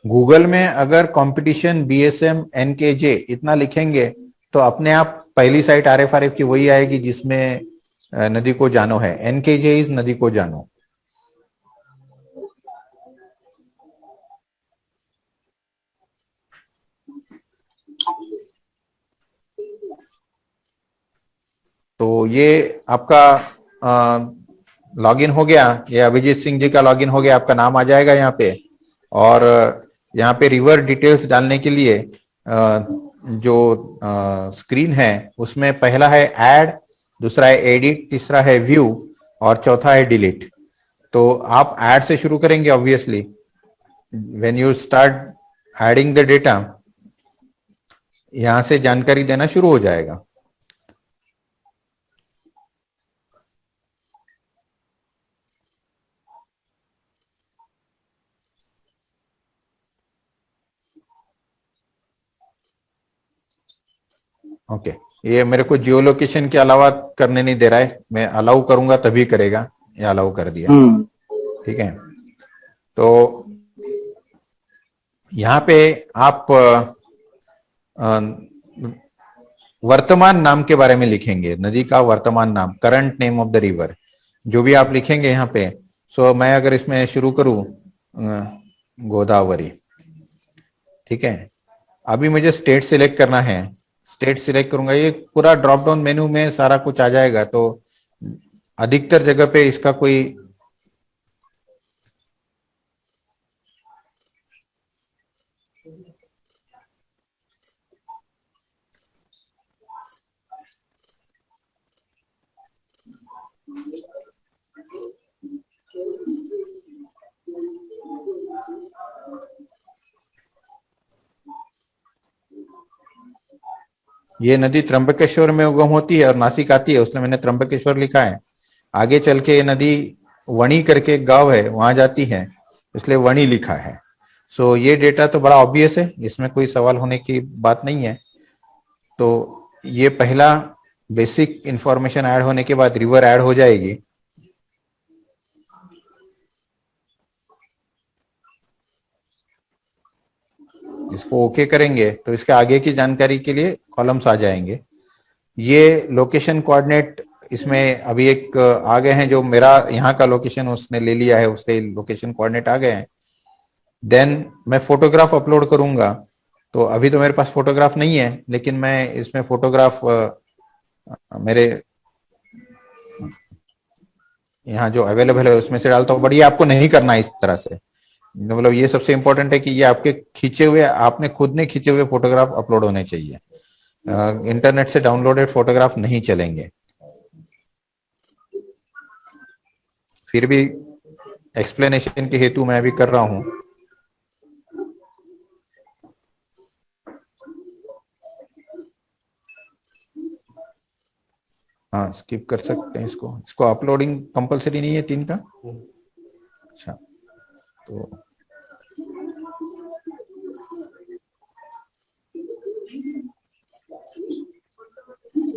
Google में अगर competition BSM NKJ इतना लिखेंगे तो अपने आप पहली साइट आरएफआरएफ की वही आएगी जिसमें नदी को जानो है। एनकेजे इज नदी को जानो। तो ये आपका लॉगिन हो गया। ये अभिजीत सिंह जी का लॉगिन हो गया। आपका नाम आ जाएगा यहाँ पे और यहाँ पे रिवर डिटेल्स डालने के लिए जो स्क्रीन है उसमें पहला है ऐड, दूसरा है एडिट, तीसरा है व्यू और चौथा है डिलीट। तो आप ऐड से शुरू करेंगे obviously. When you start adding the data यहां से जानकारी देना शुरू हो जाएगा। ओके ये मेरे को जियो लोकेशन के अलावा करने नहीं दे रहा है। मैं अलाउ करूंगा तभी करेगा। ये अलाउ कर दिया। ठीक है। तो यहाँ पे आप वर्तमान नाम के बारे में लिखेंगे। नदी का वर्तमान नाम, current name of the river, जो भी आप लिखेंगे यहाँ पे। सो मैं अगर इसमें शुरू करूं गोदावरी। ठीक है। अभी मुझे स्टेट सिलेक्ट करना है। स्टेट सिलेक्ट करूंगा, ये पूरा ड्रॉप डाउन मेनू में सारा कुछ आ जाएगा। तो अधिकतर जगह पे इसका कोई ये नदी त्र्यंबकेश्वर में उगम होती है और नासिक आती है, उसने मैंने त्र्यंबकेश्वर लिखा है। आगे चल के ये नदी वणी करके एक गांव है वहां जाती है, इसलिए वणी लिखा है। सो ये डेटा तो बड़ा ऑब्वियस है, इसमें कोई सवाल होने की बात नहीं है। तो ये पहला बेसिक इंफॉर्मेशन ऐड होने के बाद रिवर ऐड हो जाएगी। इसको ओके करेंगे तो इसके आगे की जानकारी के लिए कॉलम्स आ जाएंगे। ये लोकेशन कोऑर्डिनेट इसमें अभी एक आ गए हैं, जो मेरा यहाँ का लोकेशन उसने ले लिया है, उससे लोकेशन कोऑर्डिनेट आ गए हैं। देन मैं फोटोग्राफ अपलोड करूंगा। तो अभी तो मेरे पास फोटोग्राफ नहीं है, लेकिन मैं इसमें फोटोग्राफ मेरे यहाँ जो अवेलेबल है उसमें से डालता हूँ। बट ये आपको नहीं करना है इस तरह से। मतलब ये सबसे इंपॉर्टेंट है कि ये आपके खींचे हुए, आपने खुद ने खींचे हुए फोटोग्राफ अपलोड होने चाहिए। इंटरनेट से डाउनलोडेड फोटोग्राफ नहीं चलेंगे। फिर भी एक्सप्लेनेशन के हेतु मैं भी कर रहा हूं। हाँ स्किप कर सकते हैं इसको। इसको अपलोडिंग कंपलसरी नहीं है 3 का। अच्छा तो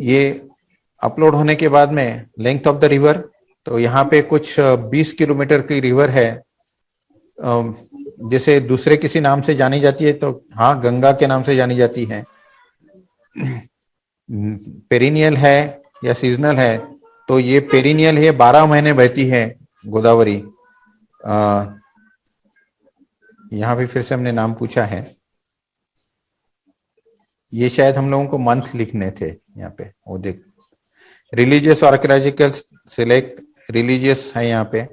ये अपलोड होने के बाद में लेंथ ऑफ द रिवर, तो यहाँ पे कुछ 20 किलोमीटर की रिवर है। जैसे दूसरे किसी नाम से जानी जाती है तो हाँ गंगा के नाम से जानी जाती है। पेरिनियल है या सीजनल है, तो ये पेरिनियल है, 12 महीने बहती है गोदावरी। यहाँ भी फिर से हमने नाम पूछा है। ये शायद हम लोगों को मंथ लिखने थे यहाँ पे। वो देख रिलीजियस आर्कियोलॉजिकल सिलेक्ट, रिलीजियस है यहाँ पे।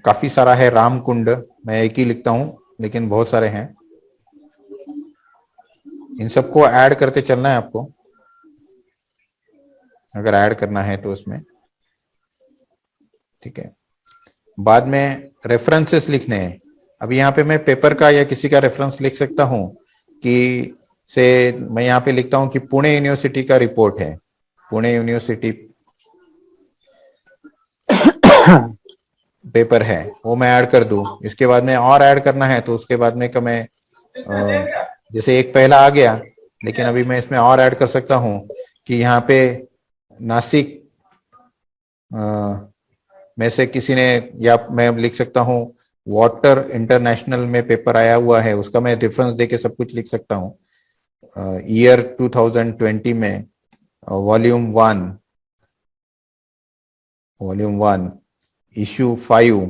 काफी सारा है। राम कुंड, मैं एक ही लिखता हूँ लेकिन बहुत सारे हैं। इन सबको ऐड करते चलना है आपको, अगर ऐड करना है तो उसमें। ठीक है। बाद में रेफरेंसेस लिखने हैं। अब यहाँ पे मैं पेपर का या किसी का रेफरेंस लिख सकता हूँ कि से मैं यहाँ पे लिखता हूँ कि पुणे यूनिवर्सिटी का रिपोर्ट है, पुणे यूनिवर्सिटी पेपर है, वो मैं ऐड कर दूं। इसके बाद में और ऐड करना है तो उसके बाद में का मैं जैसे एक पहला आ गया, लेकिन अभी मैं इसमें और ऐड कर सकता हूं कि यहाँ पे नासिक में से किसी ने, या मैं लिख सकता हूँ वाटर इंटरनेशनल में पेपर आया हुआ है, उसका मैं रेफरेंस देके सब कुछ लिख सकता हूँ। ईयर 2020 में वॉल्यूम 1 इश्यू 5,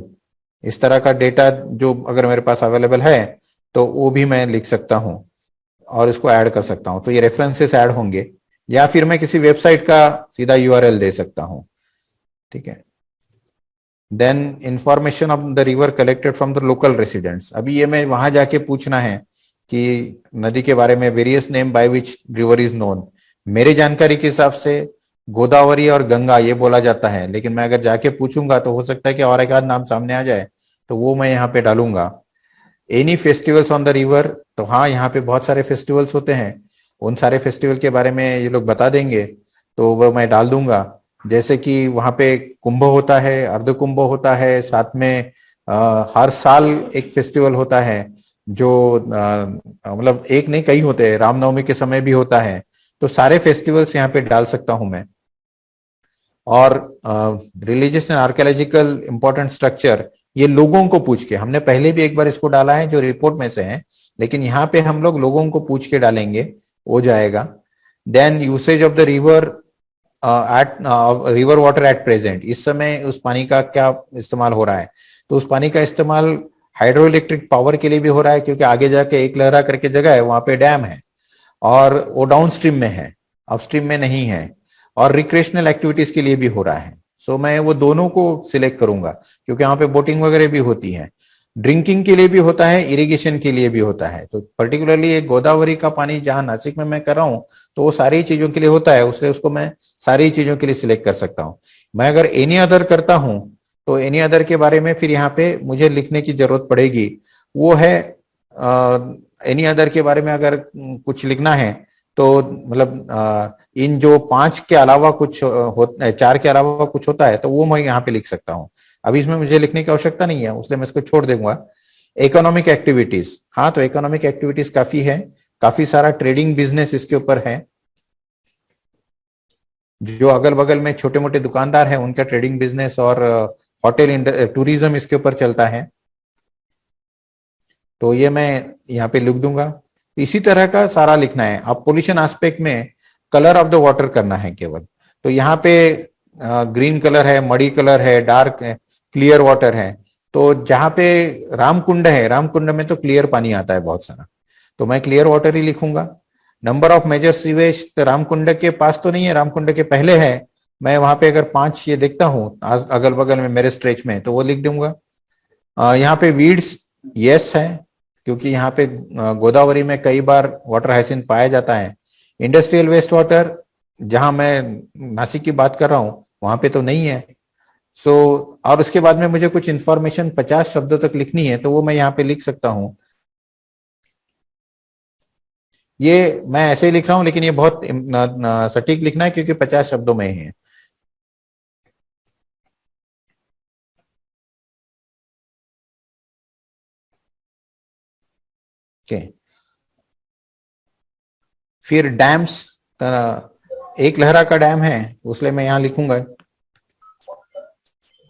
इस तरह का डेटा जो अगर मेरे पास अवेलेबल है तो वो भी मैं लिख सकता हूँ और इसको ऐड कर सकता हूँ, तो ये रेफरेंसेस ऐड होंगे। या फिर मैं किसी वेबसाइट का सीधा यूआरएल दे सकता हूँ, ठीक है। Then information of the river collected from the local residents, अभी ये मैं वहां जाके पूछना है कि नदी के बारे में various name by which river is known. मेरी जानकारी के हिसाब से गोदावरी और गंगा ये बोला जाता है, लेकिन मैं अगर जाके पूछूंगा तो हो सकता है कि और एक आध नाम सामने आ जाए, तो वो मैं यहाँ पे डालूंगा। Any festivals on the river, तो हाँ यहाँ पे बहुत सारे फेस्टिवल्स होते हैं, उन सारे फेस्टिवल के बारे में ये लोग बता देंगे, तो वो मैं डाल दूंगा। जैसे कि वहां पे कुंभ होता है, अर्ध कुंभ होता है, साथ में हर साल एक फेस्टिवल होता है जो मतलब एक नहीं कई होते हैं, रामनवमी के समय भी होता है, तो सारे फेस्टिवल्स यहाँ पे डाल सकता हूं मैं। और religious and archaeological important structure, ये लोगों को पूछ के, हमने पहले भी एक बार इसको डाला है जो रिपोर्ट में से है, लेकिन यहाँ पे हम लोग लोगों को पूछ के डालेंगे, हो जाएगा। Then usage of the river at river water at present, इस समय उस पानी का क्या इस्तेमाल हो रहा है, तो उस पानी का इस्तेमाल हाइड्रो इलेक्ट्रिक पावर के लिए भी हो रहा है, क्योंकि आगे जाके एक लहरा करके जगह है, वहां पे डैम है और वो डाउन स्ट्रीम में है, अपस्ट्रीम में नहीं है, और रिक्रिएशनल एक्टिविटीज के लिए भी हो रहा है। सो मैं वो दोनों को सिलेक्ट करूंगा, क्योंकि वहां पे बोटिंग वगैरह भी होती है, ड्रिंकिंग के लिए भी होता है, इरिगेशन के लिए भी होता है। तो पर्टिकुलरली एक गोदावरी का पानी जहां नासिक में मैं कर रहा हूं, तो वो सारी चीजों के लिए होता है, उससे उसको मैं सारी चीजों के लिए सिलेक्ट कर सकता हूँ। मैं अगर एनी अदर करता हूं, तो एनी अदर के बारे में फिर यहाँ पे मुझे लिखने की जरूरत पड़ेगी, वो है एनी अदर के बारे में अगर कुछ लिखना है तो मतलब इन जो 5 के अलावा कुछ 4 के अलावा कुछ होता है, तो वो मैं यहाँ पे लिख सकता हूँ। अभी इसमें मुझे लिखने की आवश्यकता नहीं है, इसलिए मैं इसको छोड़ दूंगा। इकोनॉमिक एक्टिविटीज, हाँ तो इकोनॉमिक एक्टिविटीज काफी है, काफी सारा ट्रेडिंग बिजनेस इसके ऊपर है, जो अगल बगल में छोटे मोटे दुकानदार हैं उनका ट्रेडिंग बिजनेस और होटल टूरिज्म इसके ऊपर चलता है, तो ये मैं यहाँ पे लिख दूंगा। इसी तरह का सारा लिखना है। अब पोल्यूशन एस्पेक्ट में कलर ऑफ द वाटर करना है केवल, तो यहाँ पे ग्रीन कलर है, मडी कलर है, डार्क है, क्लियर वाटर है। तो जहां पे रामकुंड है, रामकुंड में तो क्लियर पानी आता है बहुत सारा, तो मैं क्लियर वाटर ही लिखूंगा। नंबर ऑफ मेजर सीवेज, तो रामकुंड के पास तो नहीं है, रामकुंड के पहले है, मैं वहां पे अगर 5 ये देखता हूँ अगल बगल में मेरे स्ट्रेच में, तो वो लिख दूंगा। यहाँ पे वीड्स यस है, क्योंकि यहाँ पे गोदावरी में कई बार वाटर हाइसिंथ पाया जाता है। इंडस्ट्रियल वेस्ट वाटर, जहां मैं नासिक की बात कर रहा हूं वहां पे तो नहीं है। सो और उसके बाद में मुझे कुछ इंफॉर्मेशन 50 शब्दों तक लिखनी है, तो वो मैं यहाँ पे लिख सकता हूँ। ये मैं ऐसे ही लिख रहा हूं, लेकिन ये बहुत सटीक लिखना है क्योंकि 50 शब्दों में ही है। ओके, फिर डैम्स, एक लहरा का डैम है, उसलिए मैं यहां लिखूंगा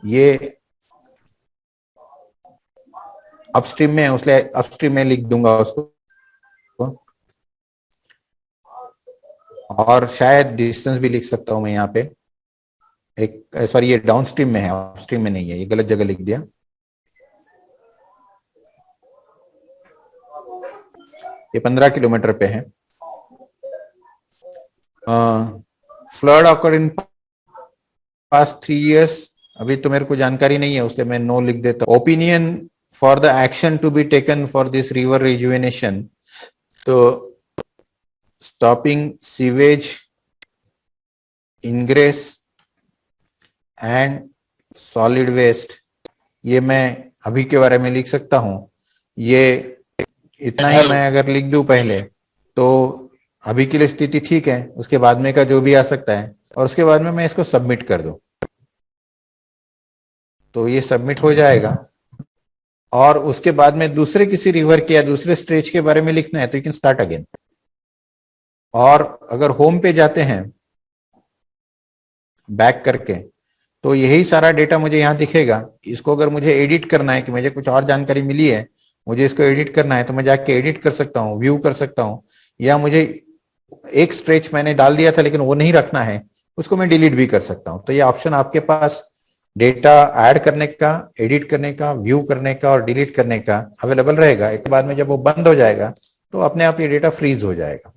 ये अपस्ट्रीम में, उसलिए अपस्ट्रीम में लिख दूंगा उसको। और शायद डिस्टेंस भी लिख सकता हूं मैं यहाँ पे, एक सॉरी ये डाउन स्ट्रीम में है, अपस्ट्रीम में नहीं है, ये गलत जगह लिख दिया। ये 15 किलोमीटर पे है। Flood occur in past 3 years, अभी तो मेरे को जानकारी नहीं है, उसलिए मैं नो लिख देता हूँ। Opinion for the action to be taken for this river rejuvenation, तो stopping sewage ingress and solid waste, ये मैं अभी के बारे में लिख सकता हूं। ये इतना ही मैं अगर लिख दूं पहले, तो अभी के लिए स्थिति ठीक है, उसके बाद में का जो भी आ सकता है, और उसके बाद में मैं इसको सबमिट कर दूं, तो ये सबमिट हो जाएगा। और उसके बाद में दूसरे किसी रिवर के या दूसरे स्ट्रेच के बारे में लिखना है, तो यू कैन स्टार्ट अगेन। और अगर होम पे जाते हैं बैक करके, तो यही सारा डेटा मुझे यहाँ दिखेगा। इसको अगर मुझे एडिट करना है कि मुझे कुछ और जानकारी मिली है, मुझे इसको एडिट करना है, तो मैं जाके एडिट कर सकता हूँ, व्यू कर सकता हूँ, या मुझे एक स्ट्रेच मैंने डाल दिया था लेकिन वो नहीं रखना है, उसको मैं डिलीट भी कर सकता हूँ। तो ये ऑप्शन आपके पास डेटा ऐड करने का, एडिट करने का, व्यू करने का और डिलीट करने का अवेलेबल रहेगा। एक बाद में जब वो बंद हो जाएगा तो अपने आप ये डेटा फ्रीज हो जाएगा।